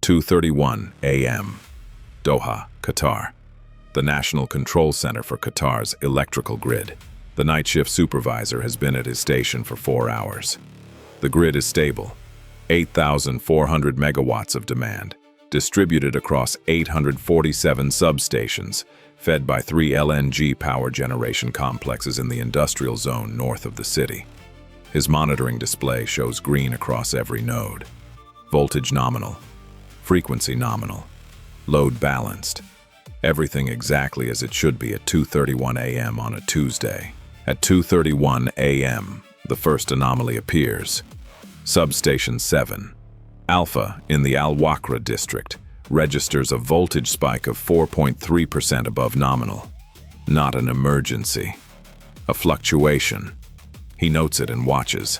2:31 a.m. Doha, Qatar. The National Control Center for Qatar's electrical grid. The night shift supervisor has been at his station for 4 hours. The grid is stable, 8,400 megawatts of demand, distributed across 847 substations, fed by 3 LNG power generation complexes in the industrial zone north of the city. His monitoring display shows green across every node. Voltage nominal, frequency nominal, load balanced. Everything exactly as it should be at 2:31 a.m. on a Tuesday. At 2:31 a.m., the first anomaly appears. Substation 7, Alpha in the Al Wakra district, registers a voltage spike of 4.3% above nominal. Not an emergency. A fluctuation. He notes it and watches.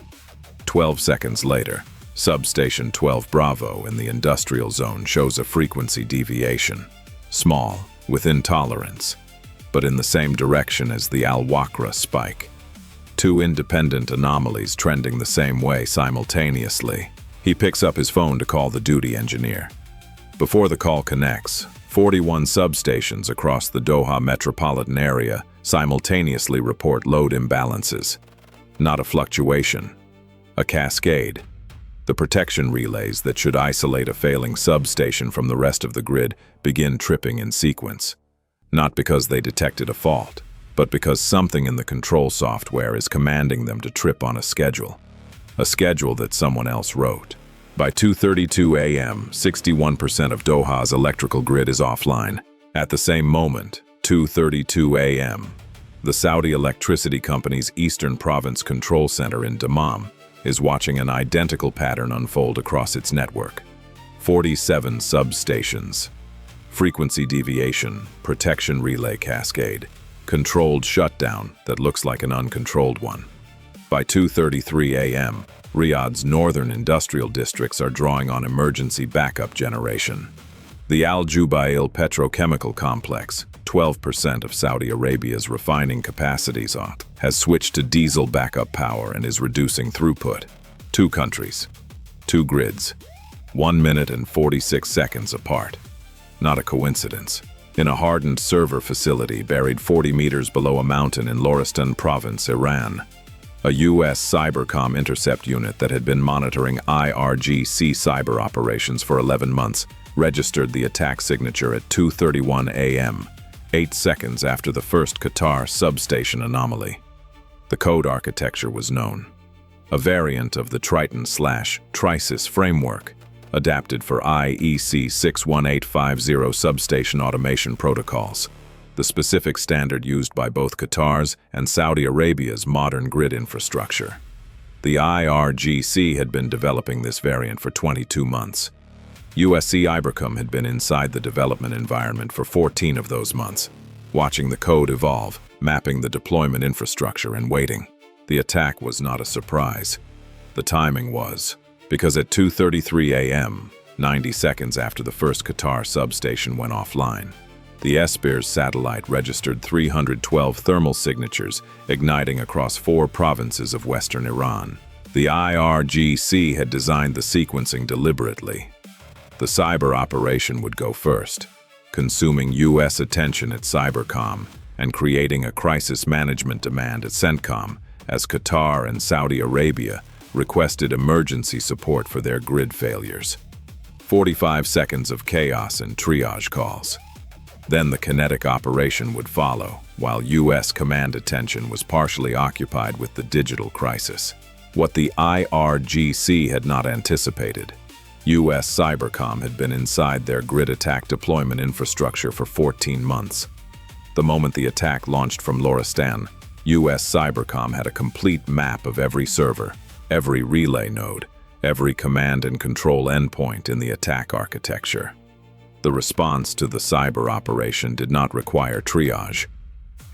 12 seconds later, Substation 12 Bravo in the industrial zone shows a frequency deviation. Small, within tolerance, but in the same direction as the Al Wakra spike. 2 independent anomalies trending the same way simultaneously. He picks up his phone to call the duty engineer. Before the call connects, 41 substations across the Doha metropolitan area simultaneously report load imbalances. Not a fluctuation, a cascade. The protection relays that should isolate a failing substation from the rest of the grid begin tripping in sequence. Not because they detected a fault, but because something in the control software is commanding them to trip on a schedule that someone else wrote. By 2:32 a.m., 61% of Doha's electrical grid is offline. At the same moment, 2:32 a.m., the Saudi Electricity Company's Eastern Province Control Center in Dammam is watching an identical pattern unfold across its network. 47 substations. Frequency deviation, protection relay cascade, controlled shutdown that looks like an uncontrolled one. By 2:33 a.m., Riyadh's northern industrial districts are drawing on emergency backup generation. The Al Jubail petrochemical complex, 12% of Saudi Arabia's refining capacities, has switched to diesel backup power and is reducing throughput. 2 countries, 2 grids, 1 minute and 46 seconds apart. Not a coincidence. In a hardened server facility buried 40 meters below a mountain in Loristan province, Iran, a USCYBERCOM intercept unit that had been monitoring IRGC cyber operations for 11 months registered the attack signature at 2:31 a.m., 8 seconds after the first Qatar substation anomaly. The code architecture was known. A variant of the Triton/Crisis framework, adapted for IEC 61850 substation automation protocols, the specific standard used by both Qatar's and Saudi Arabia's modern grid infrastructure. The IRGC had been developing this variant for 22 months. USCYBERCOM had been inside the development environment for 14 of those months, watching the code evolve, mapping the deployment infrastructure, and waiting. The attack was not a surprise. The timing was, because at 2:33 a.m., 90 seconds after the first Qatar substation went offline, the ASBMs satellite registered 312 thermal signatures igniting across 4 provinces of western Iran. The IRGC had designed the sequencing deliberately. The cyber operation would go first, consuming U.S. attention at Cybercom and creating a crisis management demand at CENTCOM as Qatar and Saudi Arabia requested emergency support for their grid failures. 45 seconds of chaos and triage calls. Then the kinetic operation would follow, while U.S. command attention was partially occupied with the digital crisis. What the IRGC had not anticipated, USCYBERCOM had been inside their grid attack deployment infrastructure for 14 months. The moment the attack launched from Loristan, USCYBERCOM had a complete map of every server, every relay node, every command and control endpoint in the attack architecture. The response to the cyber operation did not require triage.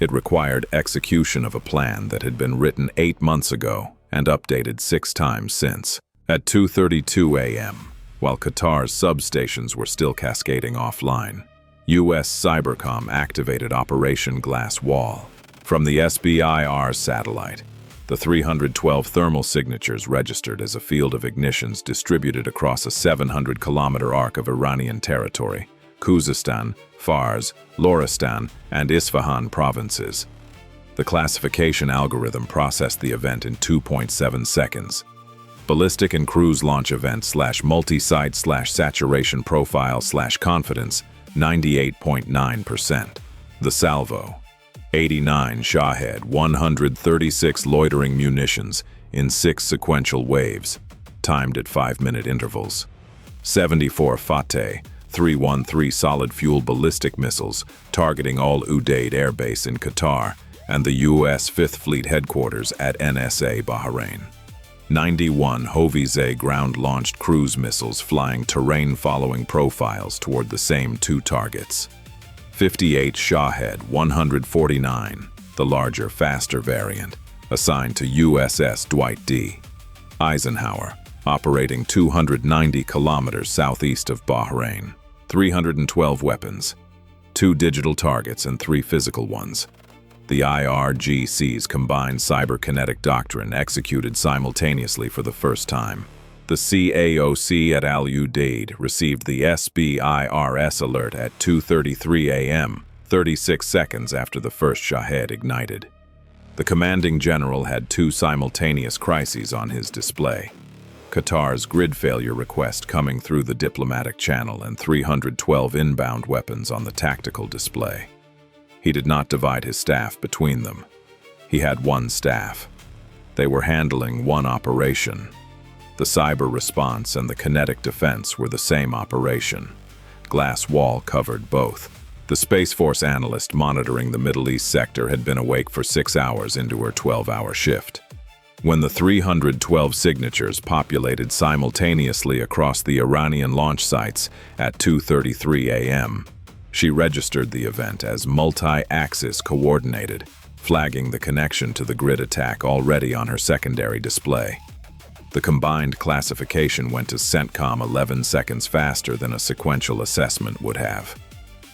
It required execution of a plan that had been written 8 months ago and updated 6 times since. At 2:32 a.m., while Qatar's substations were still cascading offline, USCYBERCOM activated Operation Glass Wall. From the SBIR satellite, The 312 thermal signatures registered as a field of ignitions distributed across a 700-kilometer arc of Iranian territory, Khuzestan, Fars, Loristan, and Isfahan provinces. The classification algorithm processed the event in 2.7 seconds. Ballistic and cruise launch event /multi-site /saturation profile /confidence, 98.9%. The salvo, 89 Shahed 136 loitering munitions in 6 sequential waves, timed at 5-minute intervals. 74 Fateh 313 solid-fuel ballistic missiles targeting Al Udeid Air Base in Qatar and the U.S. 5th Fleet headquarters at NSA Bahrain. 91 Hoveyzeh ground-launched cruise missiles flying terrain-following profiles toward the same 2 targets. 58 Shahed 149, the larger, faster variant, assigned to USS Dwight D. Eisenhower, operating 290 kilometers southeast of Bahrain. 312 weapons, 2 digital targets and 3 physical ones. The IRGC's combined cyber-kinetic doctrine executed simultaneously for the first time. The CAOC at Al Udeid received the SBIRS alert at 2:33 a.m., 36 seconds after the first Shahed ignited. The commanding general had 2 simultaneous crises on his display: Qatar's grid failure request coming through the diplomatic channel and 312 inbound weapons on the tactical display. He did not divide his staff between them. He had 1 staff. They were handling 1 operation. The cyber response and the kinetic defense were the same operation. Glass wall covered both. The Space Force analyst monitoring the Middle East sector had been awake for 6 hours into her 12-hour shift. When the 312 signatures populated simultaneously across the Iranian launch sites at 2:33 a.m., she registered the event as multi-axis coordinated, flagging the connection to the grid attack already on her secondary display. The combined classification went to CENTCOM 11 seconds faster than a sequential assessment would have.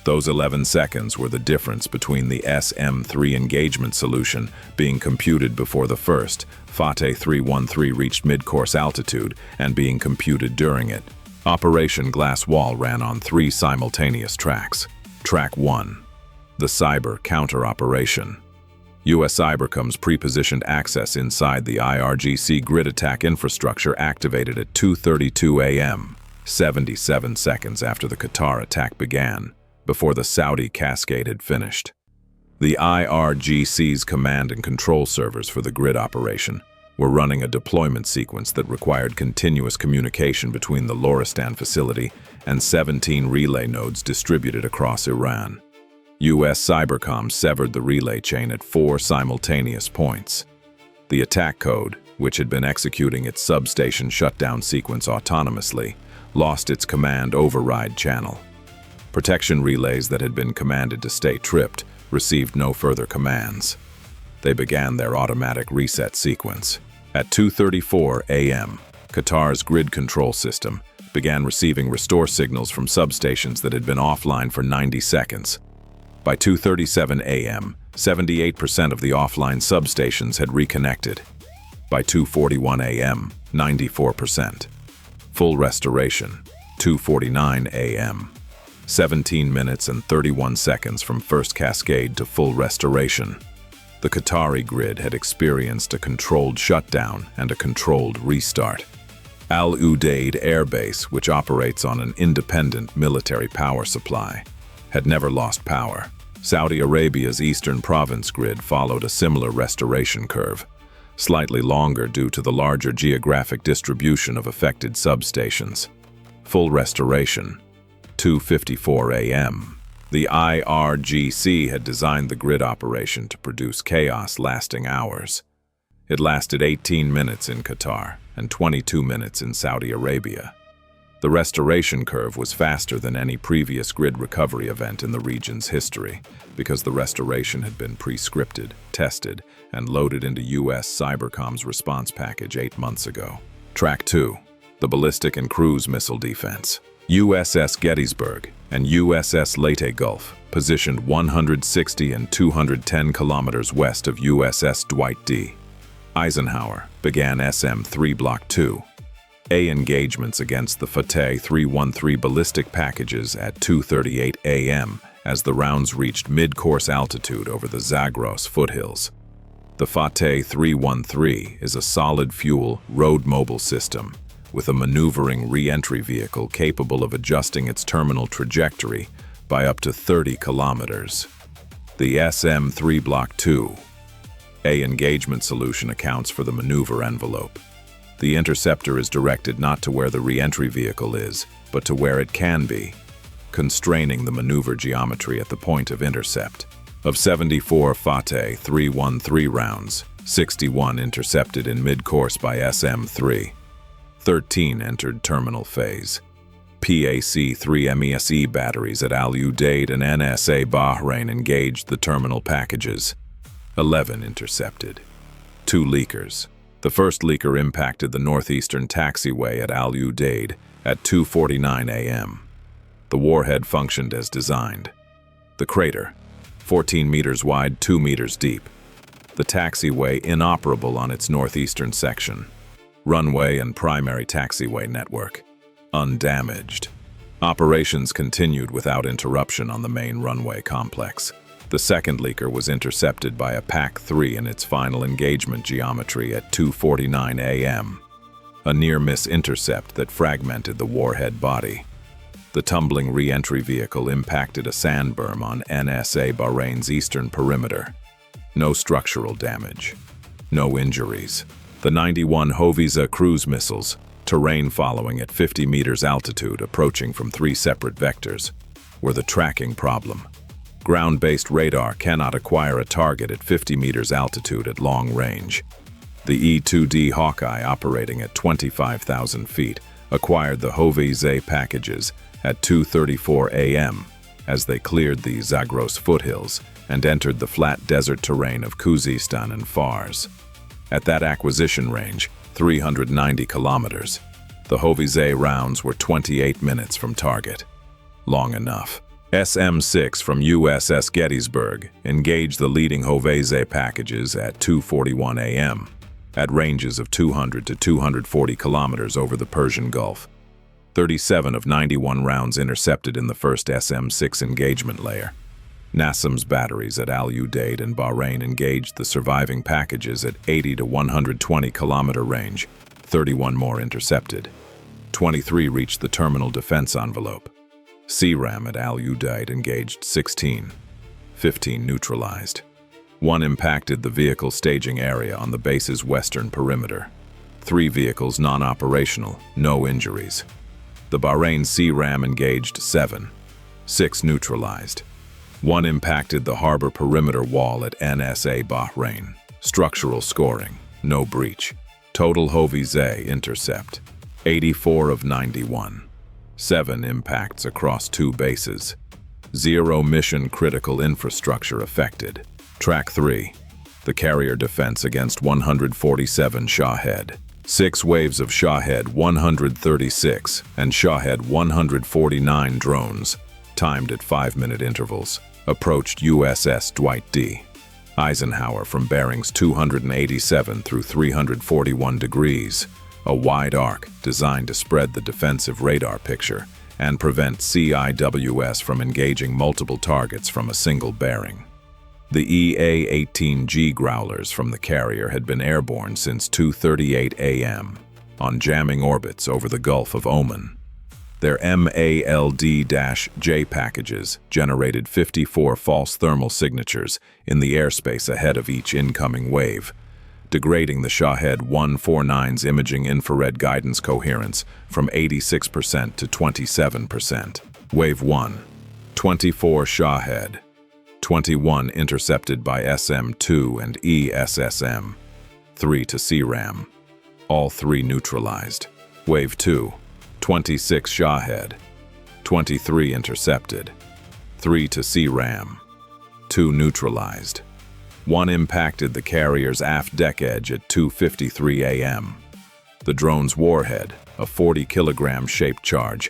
Those 11 seconds were the difference between the SM-3 engagement solution being computed before the first, Fateh 313 reached mid-course altitude, and being computed during it. Operation Glass Wall ran on 3 simultaneous tracks. Track 1. The Cyber Counter-Operation. USCYBERCOM's pre-positioned access inside the IRGC grid attack infrastructure activated at 2:32 a.m., 77 seconds after the Qatar attack began, before the Saudi cascade had finished. The IRGC's command and control servers for the grid operation were running a deployment sequence that required continuous communication between the Loristan facility and 17 relay nodes distributed across Iran. USCYBERCOM severed the relay chain at 4 simultaneous points. The attack code, which had been executing its substation shutdown sequence autonomously, lost its command override channel. Protection relays that had been commanded to stay tripped received no further commands. They began their automatic reset sequence. At 2:34 a.m., Qatar's grid control system began receiving restore signals from substations that had been offline for 90 seconds. By 2:37 a.m., 78% of the offline substations had reconnected. By 2:41 a.m., 94%. Full restoration, 2:49 a.m. 17 minutes and 31 seconds from first cascade to full restoration. The Qatari grid had experienced a controlled shutdown and a controlled restart. Al Udeid Air Base, which operates on an independent military power supply, had never lost power. Saudi Arabia's eastern province grid followed a similar restoration curve, slightly longer due to the larger geographic distribution of affected substations. Full restoration, 2:54 a.m. The IRGC had designed the grid operation to produce chaos lasting hours. It lasted 18 minutes in Qatar and 22 minutes in Saudi Arabia. The restoration curve was faster than any previous grid recovery event in the region's history because the restoration had been pre-scripted, tested, and loaded into USCYBERCOM's response package 8 months ago. Track 2. The Ballistic and Cruise Missile Defense. USS Gettysburg and USS Leyte Gulf, positioned 160 and 210 kilometers west of USS Dwight D. Eisenhower began SM-3 Block 2. A engagements against the Fateh 313 ballistic packages at 2:38 a.m. as the rounds reached mid-course altitude over the Zagros foothills. The Fateh 313 is a solid-fuel, road-mobile system with a maneuvering re-entry vehicle capable of adjusting its terminal trajectory by up to 30 kilometers. The SM-3 Block 2 A engagement solution accounts for the maneuver envelope. The interceptor is directed not to where the re-entry vehicle is, but to where it can be, constraining the maneuver geometry at the point of intercept. Of 74 Fateh 313 rounds, 61 intercepted in mid-course by SM-3. 13 entered terminal phase. PAC-3 MESE batteries at Al Udeid and NSA Bahrain engaged the terminal packages. 11 intercepted. 2 leakers. The first leaker impacted the northeastern taxiway at Al Udeid at 2:49 a.m. The warhead functioned as designed. The crater, 14 meters wide, 2 meters deep. The taxiway inoperable on its northeastern section. Runway and primary taxiway network undamaged. Operations continued without interruption on the main runway complex. The second leaker was intercepted by a PAC-3 in its final engagement geometry at 2:49 a.m. A near-miss intercept that fragmented the warhead body. The tumbling re-entry vehicle impacted a sand berm on NSA Bahrain's eastern perimeter. No structural damage. No injuries. The 91 Hoveyzeh cruise missiles, terrain following at 50 meters altitude, approaching from 3 separate vectors, were the tracking problem. Ground-based radar cannot acquire a target at 50 meters altitude at long range. The E-2D Hawkeye, operating at 25,000 feet, acquired the Hoveyzeh packages at 2:34 a.m. as they cleared the Zagros foothills and entered the flat desert terrain of Khuzestan and Fars. At that acquisition range, 390 kilometers, the Hoveyzeh rounds were 28 minutes from target. Long enough. SM-6 from USS Gettysburg engaged the leading Hoveyzeh packages at 2:41 a.m. at ranges of 200 to 240 kilometers over the Persian Gulf. 37 of 91 rounds intercepted in the first SM-6 engagement layer. NASAM's batteries at Al Udeid and Bahrain engaged the surviving packages at 80 to 120 kilometer range. 31 more intercepted. 23 reached the terminal defense envelope. CRAM at Al Udeid engaged 16. 15 neutralized. 1 impacted the vehicle staging area on the base's western perimeter. 3 vehicles non-operational, no injuries. The Bahrain CRAM engaged 7. 6 neutralized. 1 impacted the harbor perimeter wall at NSA Bahrain. Structural scoring, no breach. Total Hoveyzeh intercept, 84 of 91. 7 impacts across 2 bases. 0 mission-critical infrastructure affected. Track 3. The carrier defense against 147 Shahed. 6 waves of Shahed 136 and Shahed 149 drones, timed at 5-minute intervals, approached USS Dwight D. Eisenhower from bearings 287 through 341 degrees, a wide arc designed to spread the defensive radar picture and prevent CIWS from engaging multiple targets from a single bearing. The EA-18G Growlers from the carrier had been airborne since 2:38 a.m. on jamming orbits over the Gulf of Oman. Their MALD-J packages generated 54 false thermal signatures in the airspace ahead of each incoming wave, degrading the Shahed 149's imaging infrared guidance coherence from 86% to 27%. Wave 1, 24 Shahed, 21 intercepted by SM-2 and ESSM, 3 to CRAM, all 3 neutralized. Wave 2, 26 Shahed, 23 intercepted, 3 to CRAM, 2 neutralized. 1 impacted the carrier's aft deck edge at 2:53 a.m. The drone's warhead, a 40-kilogram shaped charge,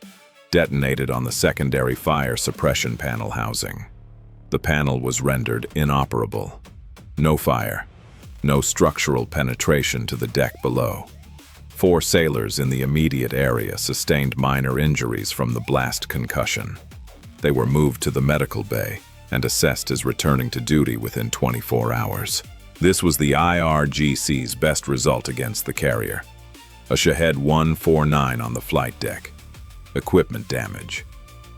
detonated on the secondary fire suppression panel housing. The panel was rendered inoperable. No fire. No structural penetration to the deck below. 4 sailors in the immediate area sustained minor injuries from the blast concussion. They were moved to the medical bay and assessed as returning to duty within 24 hours. This was the IRGC's best result against the carrier. A Shahed 149 on the flight deck. Equipment damage.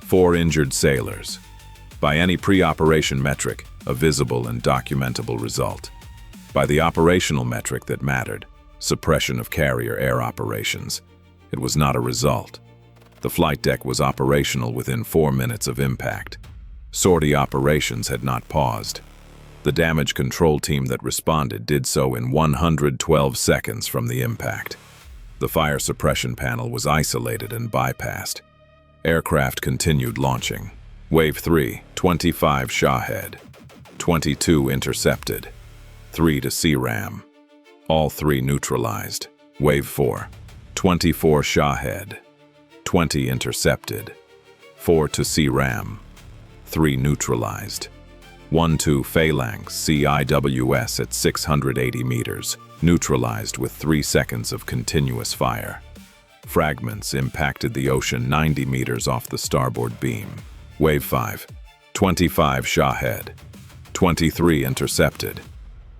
4 injured sailors. By any pre-operation metric, a visible and documentable result. By the operational metric that mattered, suppression of carrier air operations, it was not a result. The flight deck was operational within 4 minutes of impact. Sortie operations had not paused. The damage control team that responded did so in 112 seconds from the impact. The fire suppression panel was isolated and bypassed. Aircraft continued launching. Wave 3, 25 Shahed. 22 intercepted. 3 to CRAM. All 3 neutralized. Wave 4, 24 Shahed. 20 intercepted. 4 to CRAM. 3 neutralized. 1-2 Phalanx CIWS at 680 meters, neutralized with 3 seconds of continuous fire. Fragments impacted the ocean 90 meters off the starboard beam. Wave 5, 25 Shahed. 23 intercepted.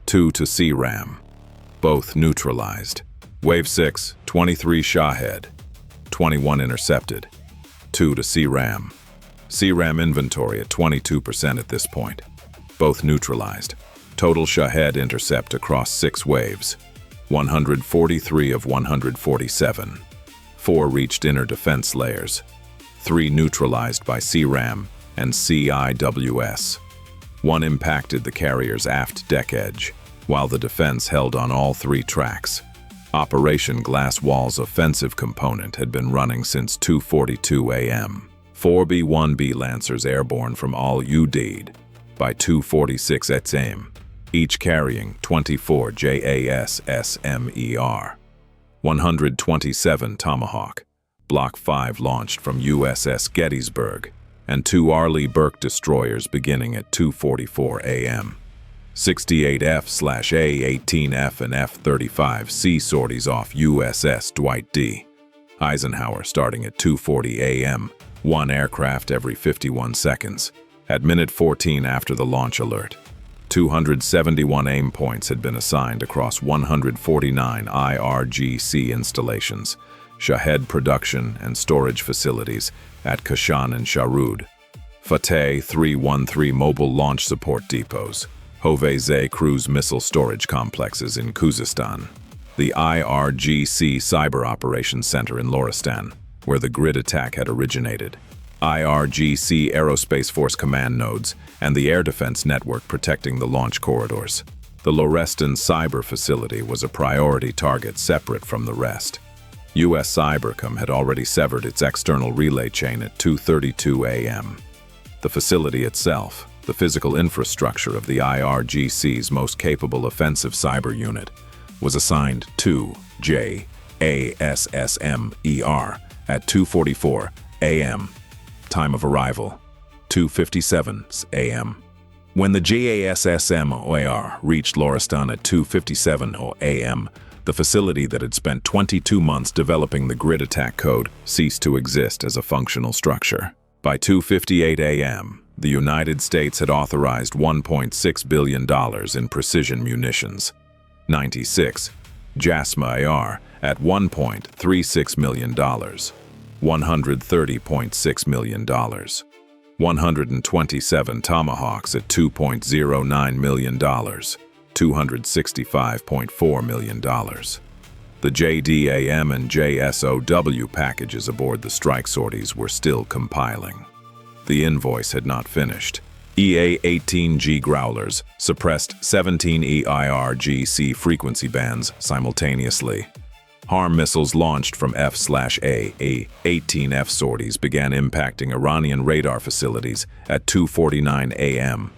2 to CRAM. Both neutralized. Wave 6, 23 Shahed. 21 intercepted. 2 to CRAM. CRAM inventory at 22% at this point. Both neutralized. Total Shahed intercept across 6 waves. 143 of 147. 4 reached inner defense layers. 3 neutralized by CRAM and CIWS. 1 impacted the carrier's aft deck edge, while the defense held on all 3 tracks. Operation Glass Wall's offensive component had been running since 2:42 a.m. 4 B-1B Lancers airborne from Al Udeid by 2:46 a.m., each carrying 24 JASSMER. 127 Tomahawk, Block 5 launched from USS Gettysburg, and 2 Arleigh Burke destroyers beginning at 2:44 a.m. 68F/A, 18F, and F-35C sorties off USS Dwight D. Eisenhower starting at 2:40 a.m., 1 aircraft every 51 seconds. At minute 14 after the launch alert, 271 aim points had been assigned across 149 IRGC installations, Shahed production and storage facilities at Kashan and Sharud, Fateh 313 mobile launch support depots, Hoveyzeh cruise missile storage complexes in Khuzestan, the IRGC Cyber Operations Center in Loristan, where the grid attack had originated, IRGC Aerospace Force command nodes, and the air defense network protecting the launch corridors. The Lorestan cyber facility was a priority target separate from the rest. USCYBERCOM had already severed its external relay chain at 2:32 a.m. The facility itself, the physical infrastructure of the IRGC's most capable offensive cyber unit, was assigned to JASSMER at 2:44 a.m. Time of arrival, 2:57 a.m. When the JASSMER reached Loristan at 2:57 a.m., the facility that had spent 22 months developing the grid attack code ceased to exist as a functional structure. By 2:58 a.m., the United States had authorized $1.6 billion in precision munitions. 96 JASSM AR at $1.36 million. $130.6 million. 127 Tomahawks at $2.09 million. $265.4 million. The JDAM and JSOW packages aboard the strike sorties were still compiling. The invoice had not finished. EA-18G Growlers suppressed 17 EIRGC frequency bands simultaneously. HARM missiles launched from F/A-18F sorties began impacting Iranian radar facilities at 2:49 a.m.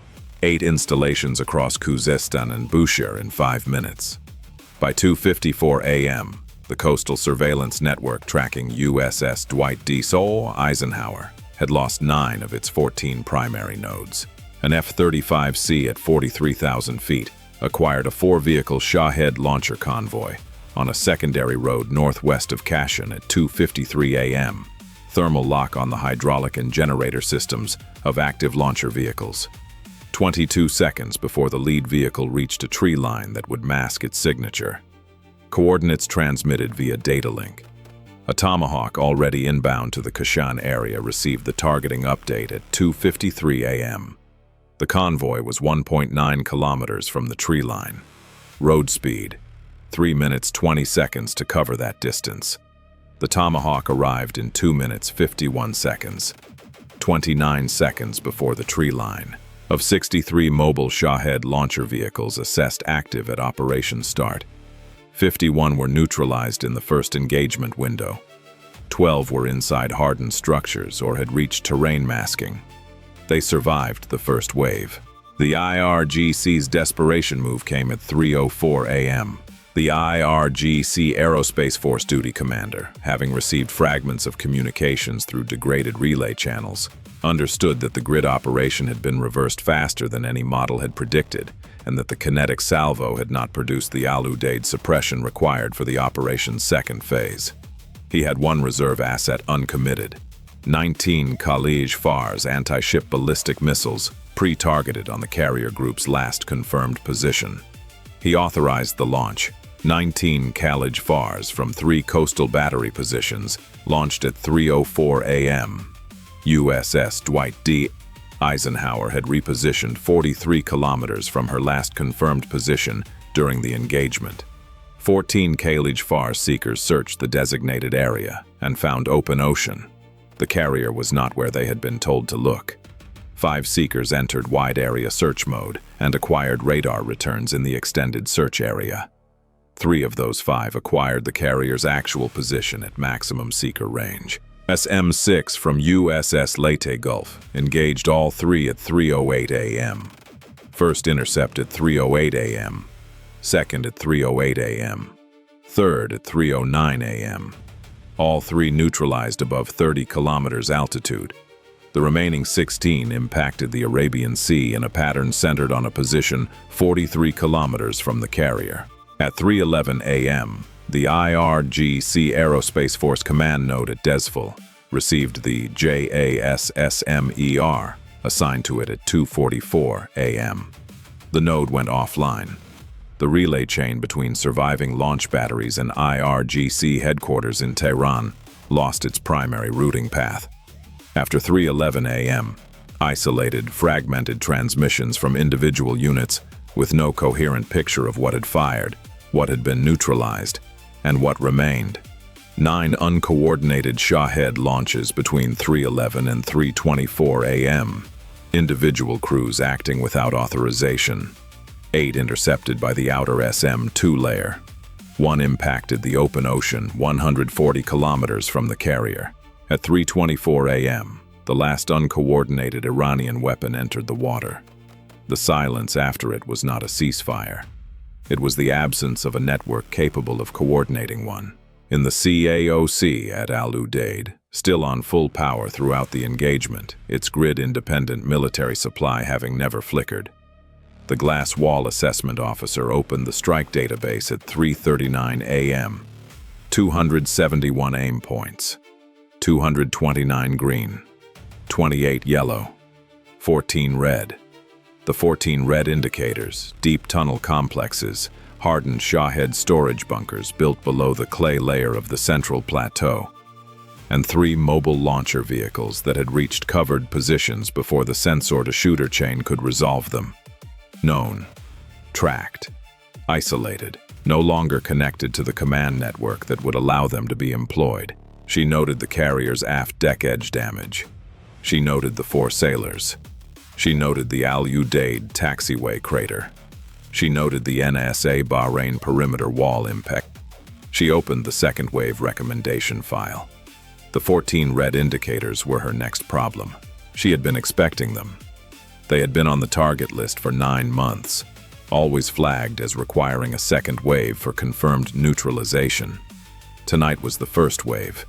8 installations across Khuzestan and Bushehr in 5 minutes. By 2:54 a.m., the coastal surveillance network tracking USS Dwight D. Eisenhower had lost 9 of its 14 primary nodes. An F-35C at 43,000 feet, acquired a 4-vehicle Shahed launcher convoy on a secondary road northwest of Kashan at 2:53 a.m. Thermal lock on the hydraulic and generator systems of active launcher vehicles. 22 seconds before the lead vehicle reached a tree line that would mask its signature. Coordinates transmitted via data link. A Tomahawk already inbound to the Kashan area received the targeting update at 2:53 a.m. The convoy was 1.9 kilometers from the tree line. Road speed, 3 minutes 20 seconds to cover that distance. The Tomahawk arrived in 2 minutes 51 seconds, 29 seconds before the tree line. Of 63 mobile Shahed launcher vehicles assessed active at operation start, 51 were neutralized in the first engagement window. 12 were inside hardened structures or had reached terrain masking. They survived the first wave. The IRGC's desperation move came at 3:04 a.m. The IRGC Aerospace Force Duty Commander, having received fragments of communications through degraded relay channels, understood that the grid operation had been reversed faster than any model had predicted, and that the kinetic salvo had not produced the Al-Udeid suppression required for the operation's second phase. He had one reserve asset uncommitted, 19 Khalij Fars anti-ship ballistic missiles pre-targeted on the carrier group's last confirmed position. He authorized the launch. 19 Khalij Fars from 3 coastal battery positions launched at 3:04 a.m. USS Dwight D. Eisenhower had repositioned 43 kilometers from her last confirmed position during the engagement. 14 Khalij Fars seekers searched the designated area and found open ocean. The carrier was not where they had been told to look. 5 seekers entered wide area search mode and acquired radar returns in the extended search area. 3 of those 5 acquired the carrier's actual position at maximum seeker range. SM-6 from USS Leyte Gulf engaged all 3 at 3:08 a.m. First intercept at 3:08 a.m., second at 3:08 a.m., third at 3:09 a.m. All 3 neutralized above 30 kilometers altitude. The remaining 16 impacted the Arabian Sea in a pattern centered on a position 43 kilometers from the carrier. At 3:11 a.m., the IRGC Aerospace Force Command Node at Desful received the JASSMER assigned to it at 2:44 a.m. The node went offline. The relay chain between surviving launch batteries and IRGC headquarters in Tehran lost its primary routing path. After 3:11 a.m., isolated, fragmented transmissions from individual units with no coherent picture of what had fired, what had been neutralized, and what remained. 9 uncoordinated Shahed launches between 3:11 and 3:24 a.m. Individual crews acting without authorization. 8 intercepted by the outer SM-2 layer. 1 impacted the open ocean 140 kilometers from the carrier. At 3:24 a.m., the last uncoordinated Iranian weapon entered the water. The silence after it was not a ceasefire. It was the absence of a network capable of coordinating one. In the CAOC at Al-Udeid, still on full power throughout the engagement, its grid-independent military supply having never flickered, the glass wall assessment officer opened the strike database at 3:39 a.m. 271 aim points, 229 green, 28 yellow, 14 red. The 14 red indicators, deep tunnel complexes, hardened Shahed storage bunkers built below the clay layer of the central plateau, and 3 mobile launcher vehicles that had reached covered positions before the sensor-to-shooter chain could resolve them. Known, tracked, isolated, no longer connected to the command network that would allow them to be employed. She noted the carrier's aft deck edge damage. She noted the 4 sailors. She noted the Al-Udeid taxiway crater. She noted the NSA Bahrain perimeter wall impact. She opened the second wave recommendation file. The 14 red indicators were her next problem. She had been expecting them. They had been on the target list for 9 months, always flagged as requiring a second wave for confirmed neutralization. Tonight was the first wave.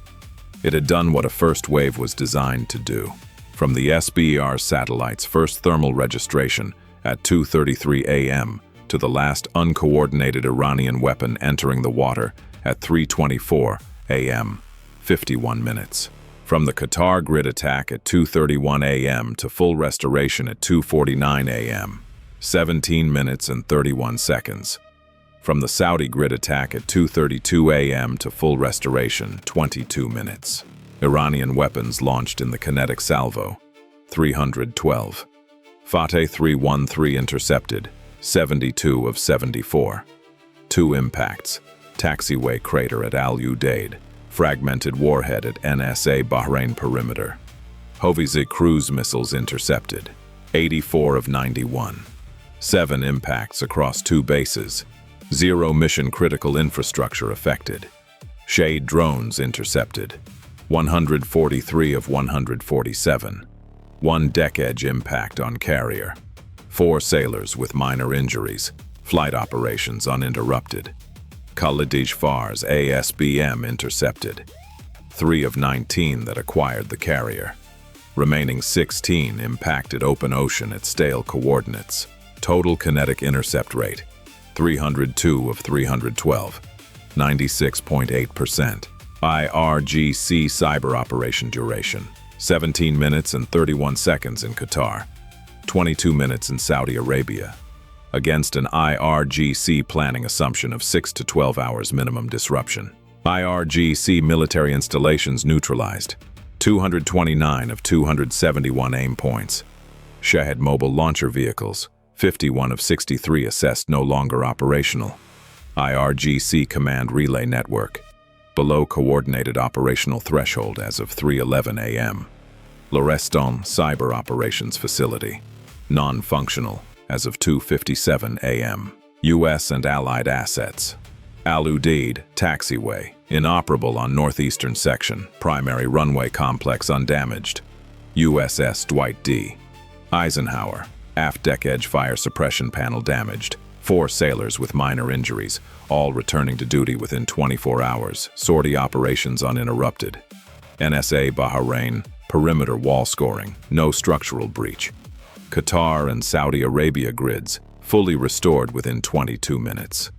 It had done what a first wave was designed to do. From the SBER satellite's first thermal registration at 2:33 a.m. to the last uncoordinated Iranian weapon entering the water at 3:24 a.m., 51 minutes. From the Qatar grid attack at 2:31 a.m. to full restoration at 2:49 a.m., 17 minutes and 31 seconds. From the Saudi grid attack at 2:32 a.m. to full restoration, 22 minutes. Iranian weapons launched in the kinetic salvo, 312. Fateh 313 intercepted, 72 of 74. 2 impacts, taxiway crater at Al Udeid, fragmented warhead at NSA Bahrain perimeter. Hoveyzeh cruise missiles intercepted, 84 of 91. 7 impacts across 2 bases, 0 mission-critical infrastructure affected. Shahed drones intercepted, 143 of 147. 1 deck-edge impact on carrier. 4 sailors with minor injuries. Flight operations uninterrupted. Khalij Fars ASBM intercepted. 3 of 19 that acquired the carrier. Remaining 16 impacted open ocean at stale coordinates. Total kinetic intercept rate, 302 of 312, 96.8%. IRGC cyber operation duration, 17 minutes and 31 seconds in Qatar, 22 minutes in Saudi Arabia, against an IRGC planning assumption of 6 to 12 hours minimum disruption. IRGC military installations neutralized, 229 of 271 aim points. Shahed mobile launcher vehicles, 51 of 63 assessed no longer operational. IRGC command relay network, below coordinated operational threshold as of 3:11 a.m. Lorestan cyber operations facility, non-functional as of 2:57 a.m. U.S. and allied assets. Al Udeid taxiway, inoperable on northeastern section, primary runway complex undamaged. USS Dwight D. Eisenhower, aft deck edge fire suppression panel damaged. 4 sailors with minor injuries, all returning to duty within 24 hours. Sortie operations uninterrupted. NSA Bahrain, perimeter wall scoring, no structural breach. Qatar and Saudi Arabia grids, fully restored within 22 minutes.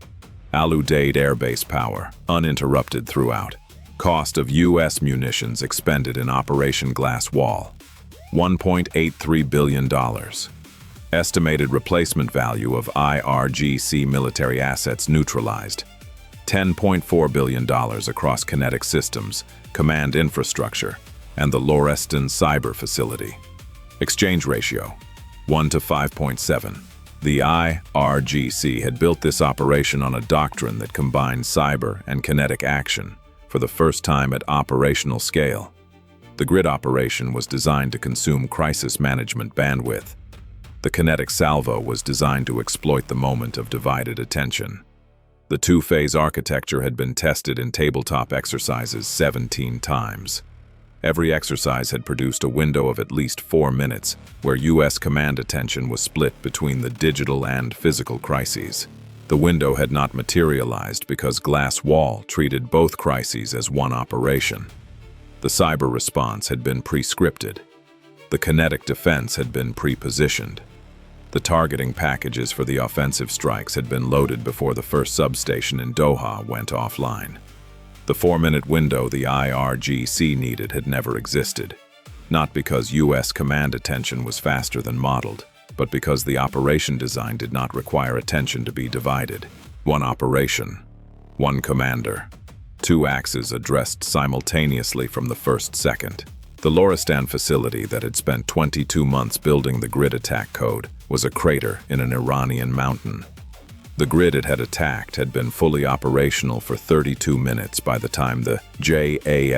Al Udeid airbase power, uninterrupted throughout. Cost of U.S. munitions expended in Operation Glass Wall, $1.83 billion. Estimated replacement value of IRGC military assets neutralized, $10.4 billion across kinetic systems, command infrastructure, and the Lorestan cyber facility. Exchange ratio, 1 to 5.7. The IRGC had built this operation on a doctrine that combined cyber and kinetic action for the first time at operational scale. The grid operation was designed to consume crisis management bandwidth. The kinetic salvo was designed to exploit the moment of divided attention. The 2-phase architecture had been tested in tabletop exercises 17 times. Every exercise had produced a window of at least 4 minutes, where U.S. command attention was split between the digital and physical crises. The window had not materialized because Glass Wall treated both crises as one operation. The cyber response had been pre-scripted. The kinetic defense had been pre-positioned. The targeting packages for the offensive strikes had been loaded before the first substation in Doha went offline. The 4-minute window the IRGC needed had never existed, not because U.S. command attention was faster than modeled, but because the operation design did not require attention to be divided. 1 operation, 1 commander, 2 axes addressed simultaneously from the first second. The Lorestan facility that had spent 22 months building the grid attack code was a crater in an Iranian mountain. The grid it had attacked had been fully operational for 32 minutes by the time the JASSMER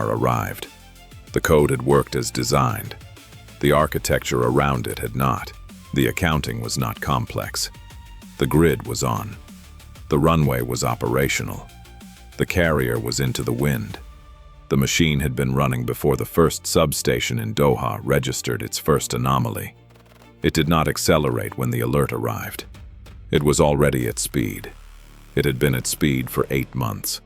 arrived. The code had worked as designed. The architecture around it had not. The accounting was not complex. The grid was on. The runway was operational. The carrier was into the wind. The machine had been running before the first substation in Doha registered its first anomaly. It did not accelerate when the alert arrived. It was already at speed. It had been at speed for 8 months.